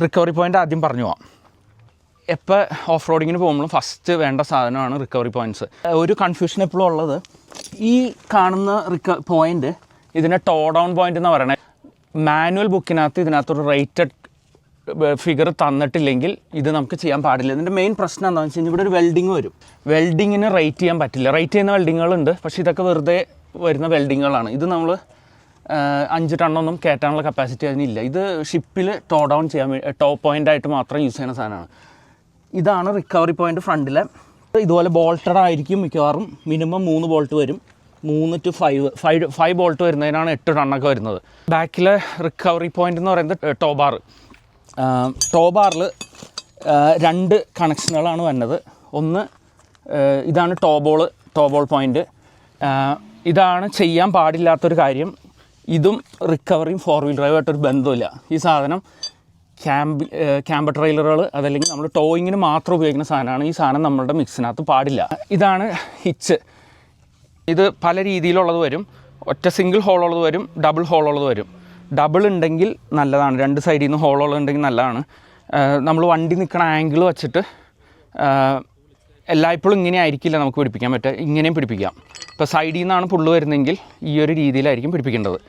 Recovery point ആദ്യം പറഞ്ഞു പോവാം. എപ്പോൾ ഓഫ് റോഡിങ്ങിന് പോകുമ്പോഴും ഫസ്റ്റ് വേണ്ട സാധനമാണ് റിക്കവറി പോയിൻറ്റ്സ്. ഒരു കൺഫ്യൂഷൻ എപ്പോഴും ഉള്ളത്, ഈ കാണുന്ന പോയിൻ്റ് ഇതിനെ ടോ ഡൗൺ പോയിൻ്റ് എന്ന് പറയണത്. മാനുവൽ ബുക്കിനകത്ത് ഇതിനകത്തൊരു റേറ്റഡ് ഫിഗർ തന്നിട്ടില്ലെങ്കിൽ ഇത് നമുക്ക് ചെയ്യാൻ പാടില്ല. ഇതിൻ്റെ മെയിൻ പ്രശ്നം എന്താണെന്ന് വെച്ച് കഴിഞ്ഞാൽ ഇവിടെ ഒരു വെൽഡിങ് വരും. വെൽഡിങ്ങിന് റേറ്റ് ചെയ്യാൻ പറ്റില്ല. റേറ്റ് ചെയ്യുന്ന വെൽഡിങ്ങുകളുണ്ട്, പക്ഷേ ഇതൊക്കെ വെറുതെ വരുന്ന വെൽഡിങ്ങുകളാണ്. ഇത് നമ്മൾ 5 ടണ്ണൊന്നും കയറ്റാനുള്ള കപ്പാസിറ്റി അതിനില്ല. ഇത് ഷിപ്പിൽ ടോ ഡൗൺ ചെയ്യാൻ ടോ പോയിൻ്റായിട്ട് മാത്രം യൂസ് ചെയ്യുന്ന സാധനമാണ്. ഇതാണ് റിക്കവറി പോയിൻ്റ് ഫ്രണ്ടിലെ. ഇതുപോലെ ബോൾട്ടഡ് ആയിരിക്കും മിക്കവാറും. മിനിമം 3 ബോൾട്ട് വരും. 3 to 5 ബോൾട്ട് വരുന്നതിനാണ് 8 ടണ്ണൊക്കെ വരുന്നത്. ബാക്കിലെ റിക്കവറി പോയിൻ്റ് എന്ന് പറയുന്നത് ടോ ബാർ. ടോ ബാറിൽ 2 കണക്ഷനുകളാണ് വരുന്നത്. ഒന്ന് ഇതാണ് ടോ ബോൾ പോയിൻ്റ്. ഇതാണ് ചെയ്യാൻ പാടില്ലാത്തൊരു കാര്യം. ഇതും റിക്കവറിയും 4 വീൽ ഡ്രൈവായിട്ടൊരു ബന്ധമില്ല. ഈ സാധനം ക്യാമ്പ് ട്രെയിലറുകൾ അതല്ലെങ്കിൽ നമ്മൾ ടോയിങ്ങിന് മാത്രം ഉപയോഗിക്കുന്ന സാധനമാണ്. ഈ സാധനം നമ്മളുടെ മിക്സിനകത്ത് പാടില്ല. ഇതാണ് ഹിച്ച്. ഇത് പല രീതിയിലുള്ളത് വരും. ഒറ്റ സിംഗിൾ ഹോളുള്ളത് വരും, ഡബിൾ ഹോളുള്ളത് വരും. ഡബിൾ ഉണ്ടെങ്കിൽ നല്ലതാണ്, 2 സൈഡിൽ നിന്ന് ഹോളുകളുണ്ടെങ്കിൽ നല്ലതാണ്. നമ്മൾ വണ്ടി നിൽക്കുന്ന ആംഗിൾ വെച്ചിട്ട് എല്ലായ്പ്പോഴും ഇങ്ങനെ ആയിരിക്കില്ല നമുക്ക് പിടിപ്പിക്കാൻ പറ്റുക. ഇങ്ങനെയും പിടിപ്പിക്കാം. ഇപ്പോൾ സൈഡിൽ നിന്നാണ് പുള്ള് വരുന്നതെങ്കിൽ ഈ ഒരു രീതിയിലായിരിക്കും പിടിപ്പിക്കേണ്ടത്.